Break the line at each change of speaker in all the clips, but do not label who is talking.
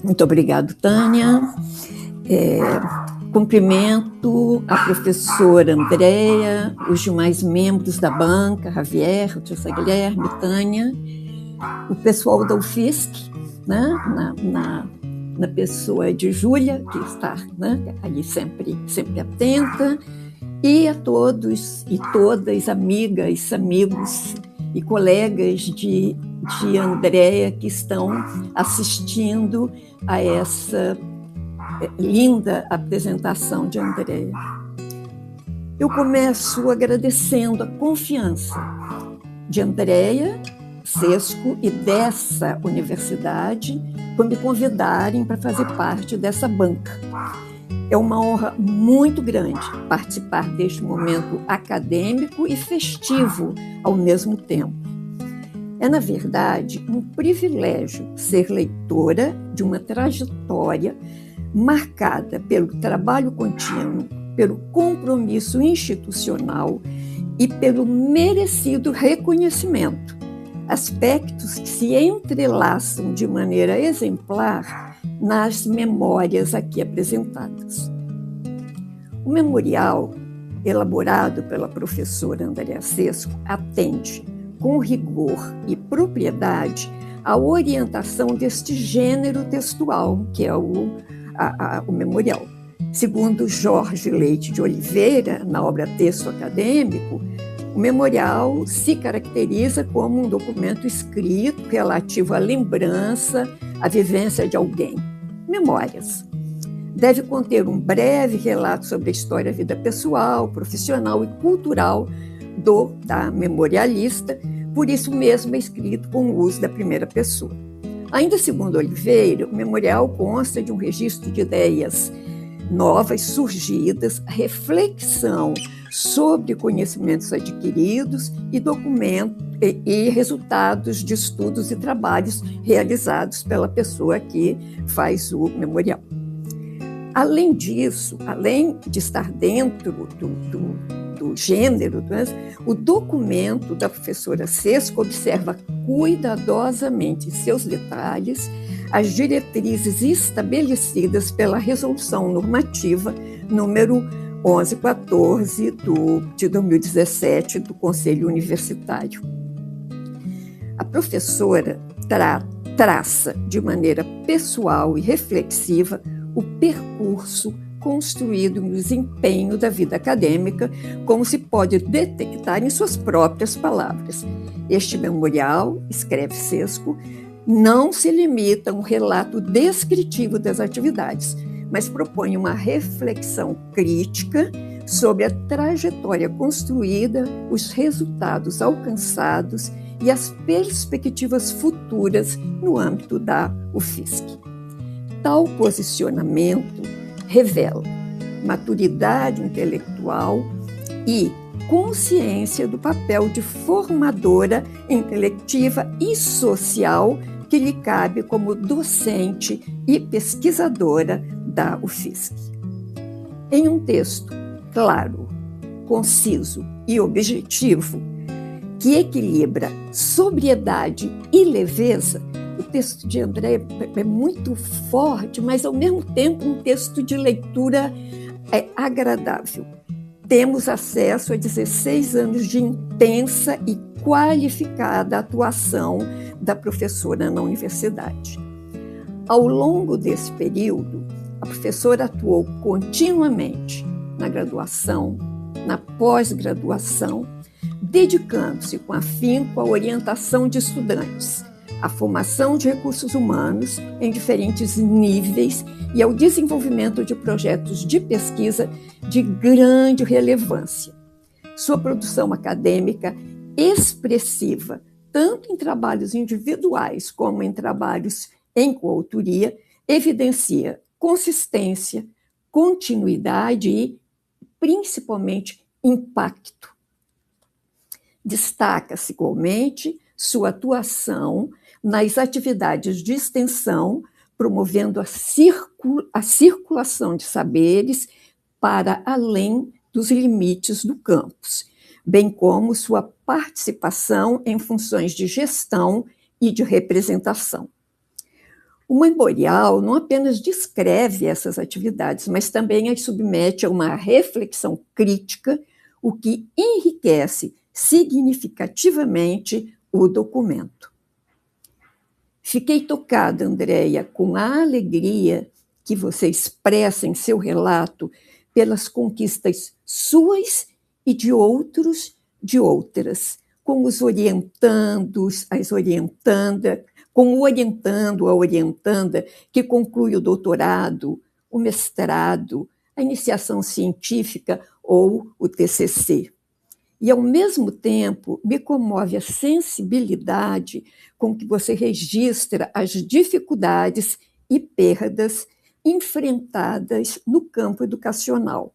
Muito obrigado, Tânia. Cumprimento a professora Andréia, os demais membros da banca, Javier, Tia Guilherme, Tânia, o pessoal da UFSC, né, na pessoa de Júlia, que está, né, ali sempre atenta, e a todos e todas, amigas, amigos e colegas de Andréia que estão assistindo a essa linda apresentação de Andréia. Eu começo agradecendo a confiança de Andréia Sesco e dessa universidade por me convidarem para fazer parte dessa banca. É uma honra muito grande participar deste momento acadêmico e festivo ao mesmo tempo. É, na verdade, um privilégio ser leitora de uma trajetória marcada pelo trabalho contínuo, pelo compromisso institucional e pelo merecido reconhecimento, aspectos que se entrelaçam de maneira exemplar nas memórias aqui apresentadas. O memorial, elaborado pela professora Andréia Sesco, atende com rigor e propriedade a orientação deste gênero textual, que é o memorial. Segundo Jorge Leite de Oliveira, na obra Texto Acadêmico, o memorial se caracteriza como um documento escrito relativo à lembrança, à vivência de alguém. Memórias. Deve conter um breve relato sobre a história, a vida pessoal, profissional e cultural da memorialista, por isso mesmo é escrito com o uso da primeira pessoa. Ainda segundo Oliveira, o memorial consta de um registro de ideias novas surgidas, reflexão sobre conhecimentos adquiridos e resultados de estudos e trabalhos realizados pela pessoa que faz o memorial. Além disso, além de estar dentro do gênero, o documento da professora Sesco observa cuidadosamente em seus detalhes as diretrizes estabelecidas pela Resolução Normativa número 1114 de 2017 do Conselho Universitário. A professora traça de maneira pessoal e reflexiva o percurso construído no desempenho da vida acadêmica, como se pode detectar em suas próprias palavras. Este memorial, escreve Sesco, não se limita a um relato descritivo das atividades, mas propõe uma reflexão crítica sobre a trajetória construída, os resultados alcançados e as perspectivas futuras no âmbito da UFSC. Tal posicionamento revela maturidade intelectual e consciência do papel de formadora intelectiva e social que lhe cabe como docente e pesquisadora da UFSC. Em um texto claro, conciso e objetivo, que equilibra sobriedade e leveza, o texto de Andréia é muito forte, mas, ao mesmo tempo, um texto de leitura agradável. Temos acesso a 16 anos de intensa e qualificada atuação da professora na universidade. Ao longo desse período, a professora atuou continuamente na graduação, na pós-graduação, dedicando-se com afinco à orientação de estudantes, à formação de recursos humanos em diferentes níveis e ao desenvolvimento de projetos de pesquisa de grande relevância. Sua produção acadêmica expressiva, tanto em trabalhos individuais como em trabalhos em coautoria, evidencia consistência, continuidade e, principalmente, impacto. Destaca-se igualmente sua atuação nas atividades de extensão, promovendo a circulação de saberes para além dos limites do campus, bem como sua participação em funções de gestão e de representação. O memorial não apenas descreve essas atividades, mas também as submete a uma reflexão crítica, o que enriquece significativamente o documento. Fiquei tocada, Andréia, com a alegria que você expressa em seu relato pelas conquistas suas e de outros, de outras, com os orientandos, as orientandas, com o orientando, a orientanda que conclui o doutorado, o mestrado, a iniciação científica ou o TCC. E, ao mesmo tempo, me comove a sensibilidade com que você registra as dificuldades e perdas enfrentadas no campo educacional.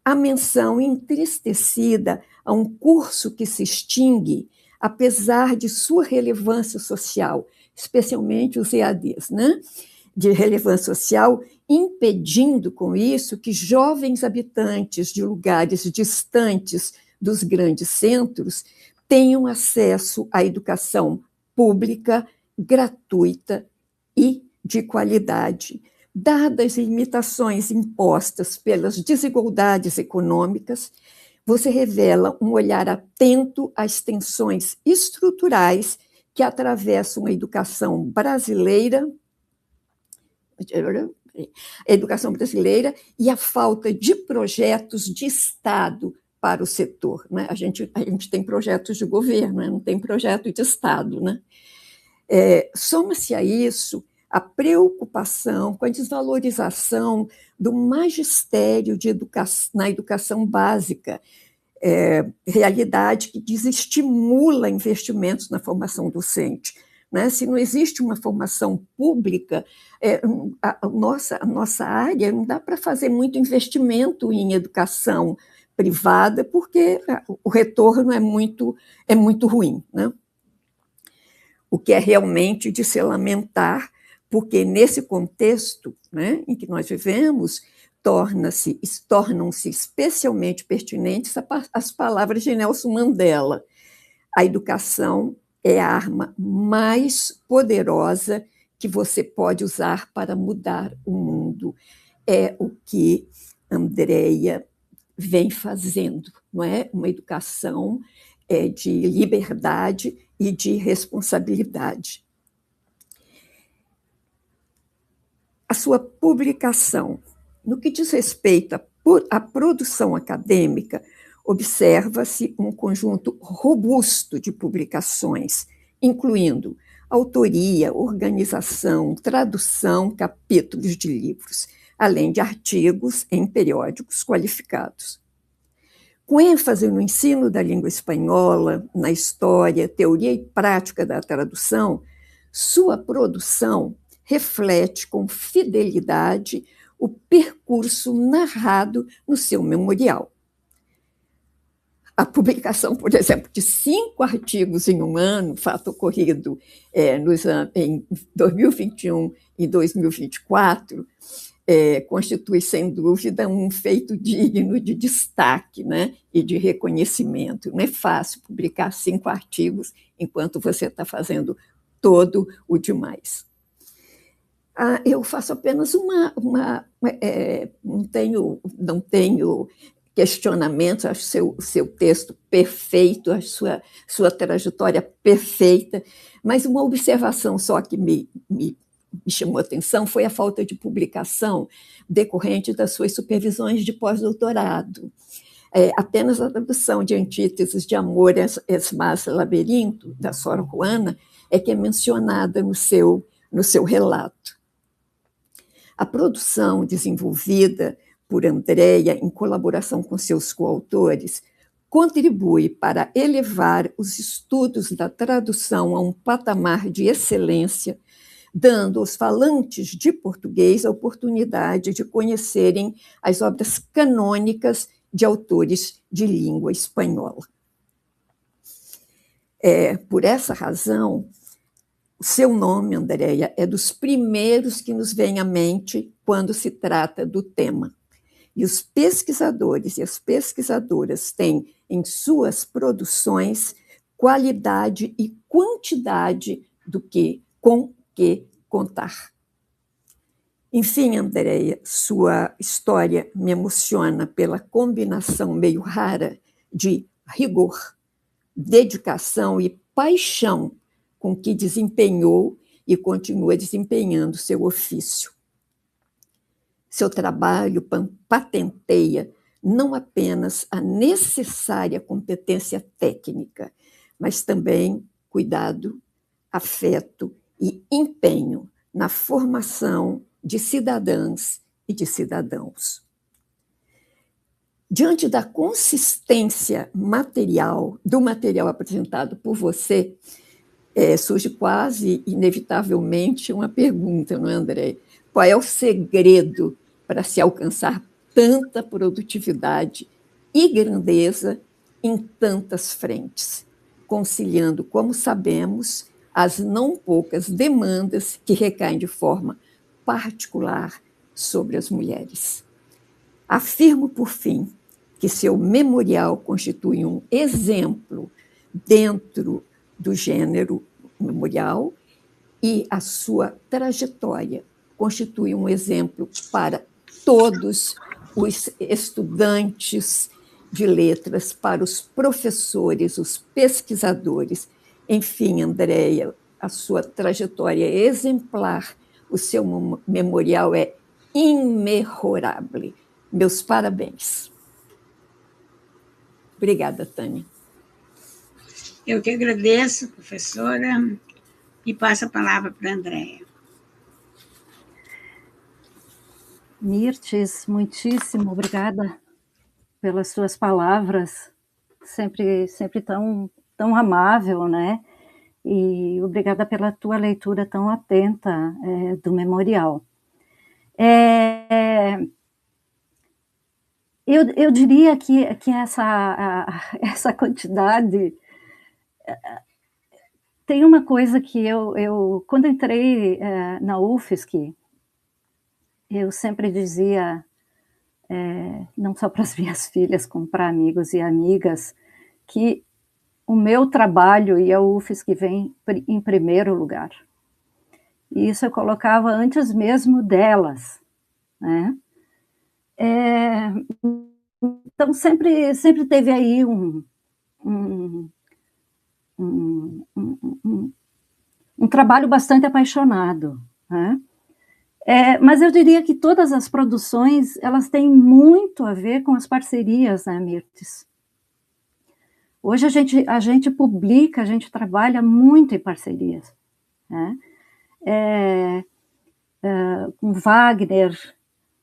A menção entristecida a um curso que se extingue, apesar de sua relevância social, especialmente os EADs, né? De relevância social, impedindo com isso que jovens habitantes de lugares distantes dos grandes centros tenham acesso à educação pública, gratuita e de qualidade, dadas as limitações impostas pelas desigualdades econômicas. Você revela um olhar atento às tensões estruturais que atravessam a educação brasileira e a falta de projetos de Estado para o setor. Né? A gente tem projetos de governo, né? Não tem projeto de Estado. Né? Soma-se a isso a preocupação com a desvalorização do magistério na educação básica, realidade que desestimula investimentos na formação docente. Né? Se não existe uma formação pública, a nossa área não dá para fazer muito investimento em educação privada, porque o retorno é muito ruim. Né? O que é realmente de se lamentar, porque nesse contexto, né, em que nós vivemos, tornam-se especialmente pertinentes as palavras de Nelson Mandela. A educação é a arma mais poderosa que você pode usar para mudar o mundo. É o que Andréia vem fazendo, não é? Uma educação de liberdade e de responsabilidade. A sua publicação, no que diz respeito à produção acadêmica, observa-se um conjunto robusto de publicações, incluindo autoria, organização, tradução, capítulos de livros, além de artigos em periódicos qualificados. Com ênfase no ensino da língua espanhola, na história, teoria e prática da tradução, sua produção reflete com fidelidade o percurso narrado no seu memorial. A publicação, por exemplo, de 5 artigos em um ano, fato ocorrido em 2021 e 2024, constitui, sem dúvida, um feito digno de destaque, né, e de reconhecimento. Não é fácil publicar 5 artigos enquanto você está fazendo todo o demais. Eu faço apenas não tenho questionamentos, acho seu texto perfeito, acho sua trajetória perfeita, mas uma observação só que me chamou a atenção foi a falta de publicação decorrente das suas supervisões de pós-doutorado. Apenas a tradução de Antíteses de Amor es más labirinto, da Sor Juana, é que é mencionada no seu relato. A produção desenvolvida por Andréia, em colaboração com seus coautores, contribui para elevar os estudos da tradução a um patamar de excelência, dando aos falantes de português a oportunidade de conhecerem as obras canônicas de autores de língua espanhola. Por essa razão, o seu nome, Andréia, é dos primeiros que nos vem à mente quando se trata do tema. E os pesquisadores e as pesquisadoras têm em suas produções qualidade e quantidade com que contar. Enfim, Andréia, sua história me emociona pela combinação meio rara de rigor, dedicação e paixão com que desempenhou e continua desempenhando seu ofício. Seu trabalho patenteia não apenas a necessária competência técnica, mas também cuidado, afeto e empenho na formação de cidadãs e de cidadãos. Diante da consistência do material apresentado por você, surge quase inevitavelmente uma pergunta, não é, André? Qual é o segredo para se alcançar tanta produtividade e grandeza em tantas frentes, conciliando, como sabemos, as não poucas demandas que recaem de forma particular sobre as mulheres? Afirmo, por fim, que seu memorial constitui um exemplo dentro do gênero memorial e a sua trajetória constitui um exemplo para todos os estudantes de letras, para os professores, os pesquisadores. Enfim, Andréia, a sua trajetória é exemplar, o seu memorial é imemorável. Meus parabéns. Obrigada, Tânia.
Eu que agradeço, professora, e passo a palavra para a Andréia.
Mirtes, muitíssimo obrigada pelas suas palavras, sempre tão amável, né? E obrigada pela tua leitura tão atenta do memorial. Eu diria que essa quantidade... Tem uma coisa que eu quando entrei na UFSC, eu sempre dizia, não só para as minhas filhas, como para amigos e amigas, que o meu trabalho e a UFSC vem em primeiro lugar. E isso eu colocava antes mesmo delas, né? Então, sempre teve aí um trabalho bastante apaixonado, né? Mas eu diria que todas as produções, elas têm muito a ver com as parcerias, né, Mirtes? Hoje a gente publica, a gente trabalha muito em parcerias, né? Com Wagner,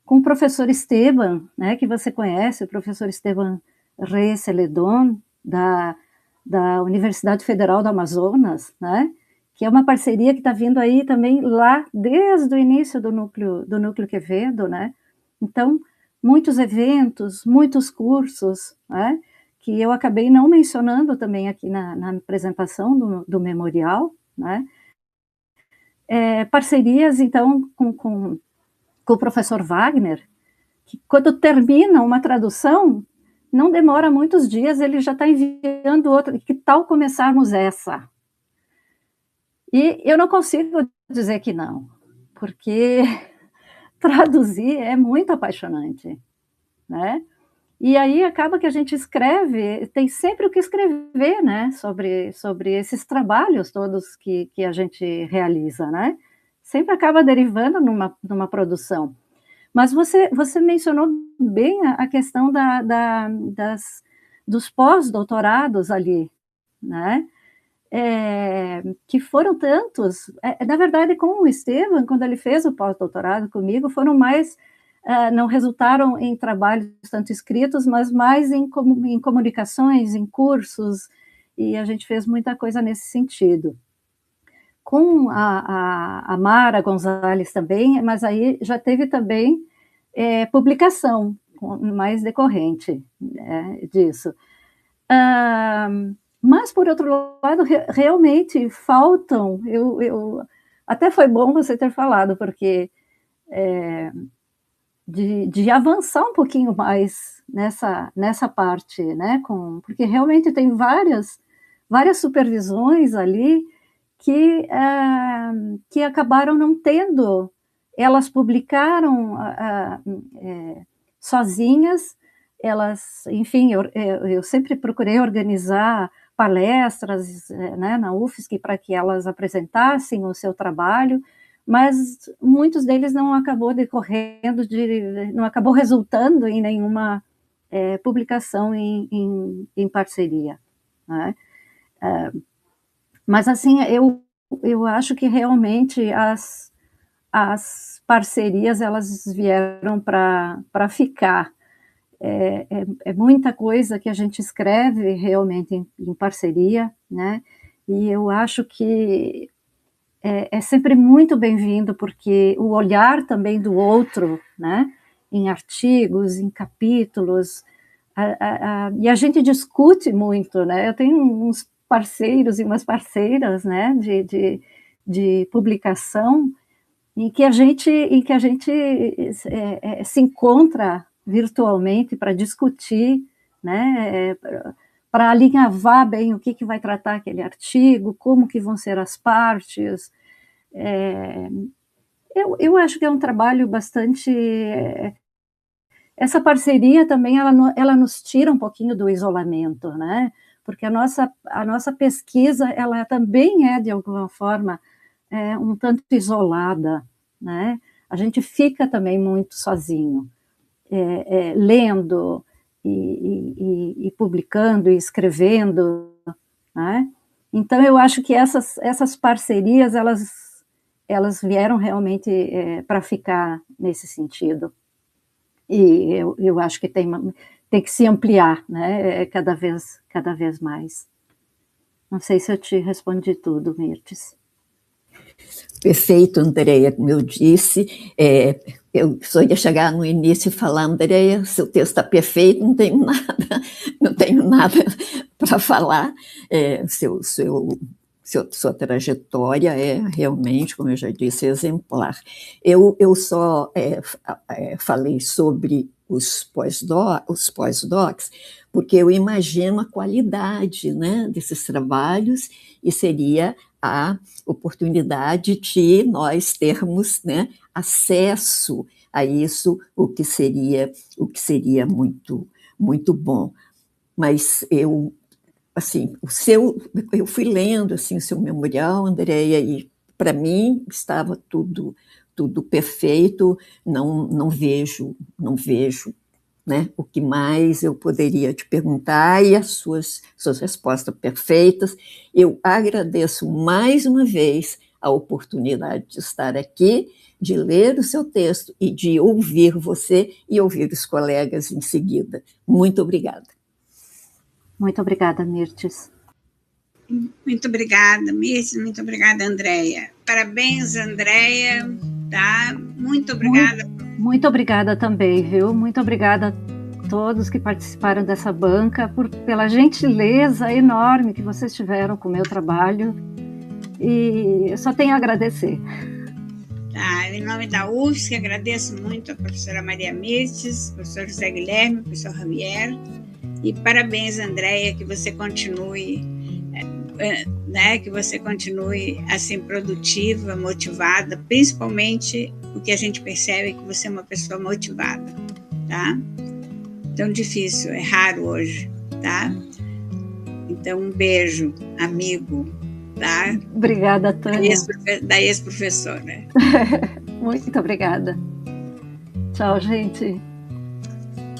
com o professor Esteban, né, que você conhece, o professor Esteban Reis Celedon, da Universidade Federal do Amazonas, né, que é uma parceria que está vindo aí também lá desde o início do Núcleo Quevedo, né? Então, muitos eventos, muitos cursos, né, que eu acabei não mencionando também aqui na apresentação do memorial, né? Parcerias, então, com o professor Wagner, que quando termina uma tradução, não demora muitos dias, ele já está enviando outra, que tal começarmos essa? E eu não consigo dizer que não, porque traduzir é muito apaixonante, né? E aí acaba que a gente escreve, tem sempre o que escrever, né, sobre esses trabalhos todos que a gente realiza, né? Sempre acaba derivando numa produção. Mas você mencionou bem a questão dos pós-doutorados ali, né? Que foram tantos. Na verdade, com o Esteban, quando ele fez o pós-doutorado comigo, foram mais... não resultaram em trabalhos tanto escritos, mas mais em comunicações, em cursos, e a gente fez muita coisa nesse sentido. Com a Mara Gonzalez também, mas aí já teve também publicação mais decorrente disso. Mas, por outro lado, realmente faltam... até foi bom você ter falado, porque... De avançar um pouquinho mais nessa parte, né? Porque realmente tem várias supervisões ali que acabaram não tendo. Elas publicaram sozinhas, enfim, eu sempre procurei organizar palestras, né, na UFSC para que elas apresentassem o seu trabalho, mas muitos deles não acabou não acabou resultando em nenhuma publicação em parceria, né? Mas assim, eu acho que realmente as parcerias elas vieram para ficar. É muita coisa que a gente escreve realmente em parceria, né? E eu acho que é sempre muito bem-vindo, porque o olhar também do outro, né? Em artigos, em capítulos, e a gente discute muito, né? Eu tenho uns parceiros e umas parceiras, né? De publicação, em que a gente se encontra virtualmente para discutir, né, para alinhavar bem o que vai tratar aquele artigo, como que vão ser as partes. Eu acho que é um trabalho bastante... Essa parceria também, ela nos tira um pouquinho do isolamento, né? Porque a nossa pesquisa, ela também é, de alguma forma, um tanto isolada, né? A gente fica também muito sozinho, lendo e publicando e escrevendo, né? Então, eu acho que essas parcerias, elas vieram realmente para ficar nesse sentido. E eu acho que tem que se ampliar, né? Cada vez mais. Não sei se eu te respondi tudo, Mirtes.
Perfeito, Andréia, como eu disse, eu só ia chegar no início e falar, Andréia, seu texto está perfeito, não tenho nada para falar, sua trajetória é realmente, como eu já disse, exemplar. Eu só falei sobre os pós-docs, porque eu imagino a qualidade, né, desses trabalhos, e seria a oportunidade de nós termos, né, acesso a isso, o que seria muito, muito bom. Mas eu fui lendo assim, o seu memorial, Andréia, e para mim estava tudo perfeito, não vejo, né, o que mais eu poderia te perguntar, e as suas respostas perfeitas. Eu agradeço mais uma vez a oportunidade de estar aqui, de ler o seu texto e de ouvir você e ouvir os colegas em seguida. Muito obrigada.
Muito obrigada, Mirtes.
Muito obrigada, Mirtes. Muito obrigada, Andréia. Parabéns, Andréia. Tá? Muito obrigada.
Muito obrigada também, viu? Muito obrigada a todos que participaram dessa banca, pela gentileza enorme que vocês tiveram com o meu trabalho. E eu só tenho a agradecer.
Tá, em nome da UFSC, agradeço muito a professora Maria Mirtes, professor José Guilherme, professor Javier. E parabéns, Andréia, que você continue, né, que você continue assim produtiva, motivada, principalmente o que a gente percebe é que você é uma pessoa motivada, tá? Tão difícil, é raro hoje, tá? Então, um beijo, amigo, tá?
Obrigada, Tânia.
Da ex-professora.
Muito obrigada. Tchau, gente.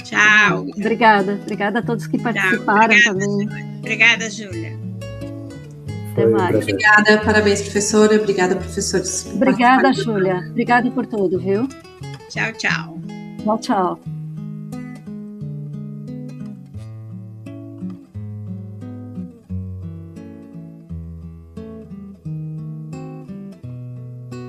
Tchau.
Obrigada a todos que participaram.
Obrigada,
também.
Obrigada, Júlia.
Até mais.
Obrigada, parabéns, professora. Obrigada, professores.
Obrigada, Júlia. Obrigada por tudo, viu?
Tchau, tchau.
Tchau.